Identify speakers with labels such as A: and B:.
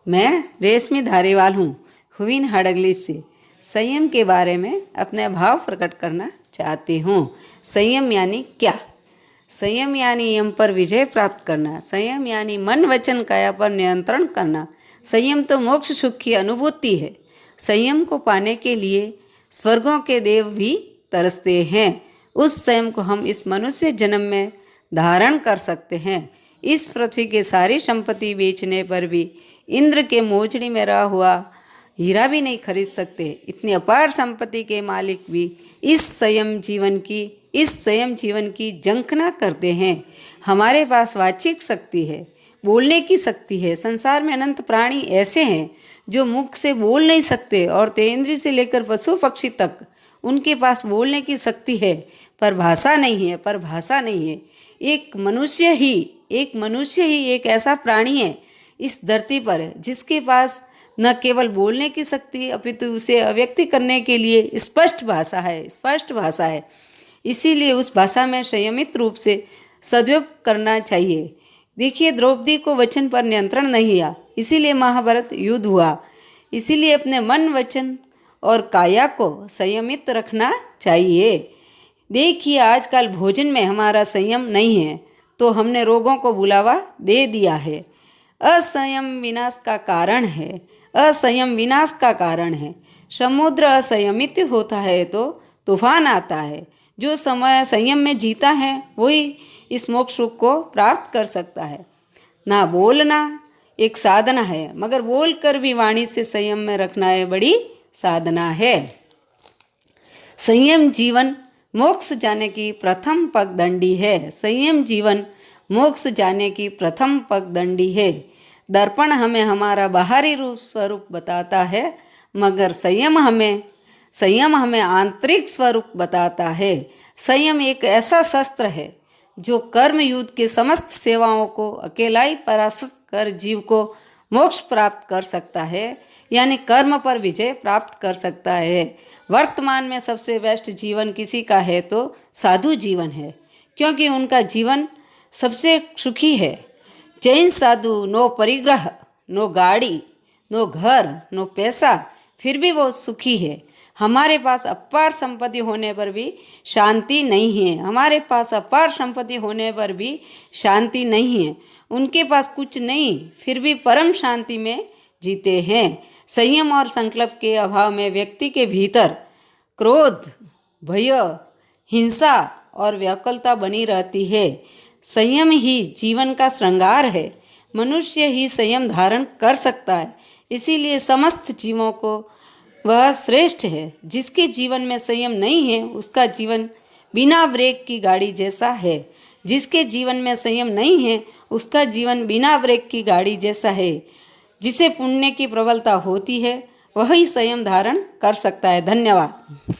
A: मैं रेशमी धारीवाल हूँ हुविन हड़गली से। संयम के बारे में अपने भाव प्रकट करना चाहती हूँ। संयम यानी क्या? संयम यानी यम पर विजय प्राप्त करना। संयम यानी मन वचन काया पर नियंत्रण करना। संयम तो मोक्ष सुख की अनुभूति है। संयम को पाने के लिए स्वर्गों के देव भी तरसते हैं। उस संयम को हम इस मनुष्य जन्म में धारण कर सकते हैं। इस पृथ्वी के सारी संपत्ति बेचने पर भी इंद्र के मोजड़ी में रहा हुआ हीरा भी नहीं खरीद सकते। इतनी अपार संपत्ति के मालिक भी इस संयम जीवन की जंखना करते हैं। हमारे पास वाचिक शक्ति है, बोलने की शक्ति है। संसार में अनंत प्राणी ऐसे हैं जो मुख से बोल नहीं सकते और तेंद्री से लेकर पशु पक्षी तक उनके पास बोलने की शक्ति है, पर भाषा नहीं है। एक मनुष्य ही एक ऐसा प्राणी है इस धरती पर जिसके पास न केवल बोलने की शक्ति अपितु उसे अभिव्यक्ति करने के लिए स्पष्ट भाषा है। इसीलिए उस भाषा में संयमित रूप से सदुपयोग करना चाहिए। देखिए, द्रौपदी को वचन पर नियंत्रण नहीं आया, इसीलिए महाभारत युद्ध हुआ। इसीलिए अपने मन, वचन और काया को संयमित रखना चाहिए। देखिए, आजकल भोजन में हमारा संयम नहीं है तो हमने रोगों को बुलावा दे दिया है। असंयम विनाश का कारण है। समुद्र असंयमित होता है तो तूफान आता है। जो समय संयम में जीता है वही इस मोक्ष सुख को प्राप्त कर सकता है। ना बोलना एक साधना है, मगर बोलकर भी वाणी से संयम में रखना है बड़ी साधना है। संयम जीवन मोक्ष जाने की प्रथम पगडंडी है। दर्पण हमें हमारा बाहरी रूप स्वरूप बताता है, मगर संयम हमें आंतरिक स्वरूप बताता है। संयम एक ऐसा शस्त्र है जो कर्म युद्ध के समस्त सेवाओं को अकेला ही परास्त कर जीव को मोक्ष प्राप्त कर सकता है, यानी कर्म पर विजय प्राप्त कर सकता है। वर्तमान में सबसे बेस्ट जीवन किसी का है तो साधु जीवन है, क्योंकि उनका जीवन सबसे सुखी है। जैन साधु, नो परिग्रह, नो गाड़ी, नो घर, नो पैसा, फिर भी वो सुखी है। हमारे पास अपार संपत्ति होने पर भी शांति नहीं है। उनके पास कुछ नहीं, फिर भी परम शांति में जीते हैं। संयम और संकल्प के अभाव में व्यक्ति के भीतर क्रोध, भय, हिंसा और व्याकुलता बनी रहती है। संयम ही जीवन का श्रृंगार है। मनुष्य ही संयम धारण कर सकता है, इसीलिए समस्त जीवों को वह श्रेष्ठ है। जिसके जीवन में संयम नहीं है उसका जीवन बिना ब्रेक की गाड़ी जैसा है। जिसे पुण्य की प्रबलता होती है वही संयम धारण कर सकता है। धन्यवाद।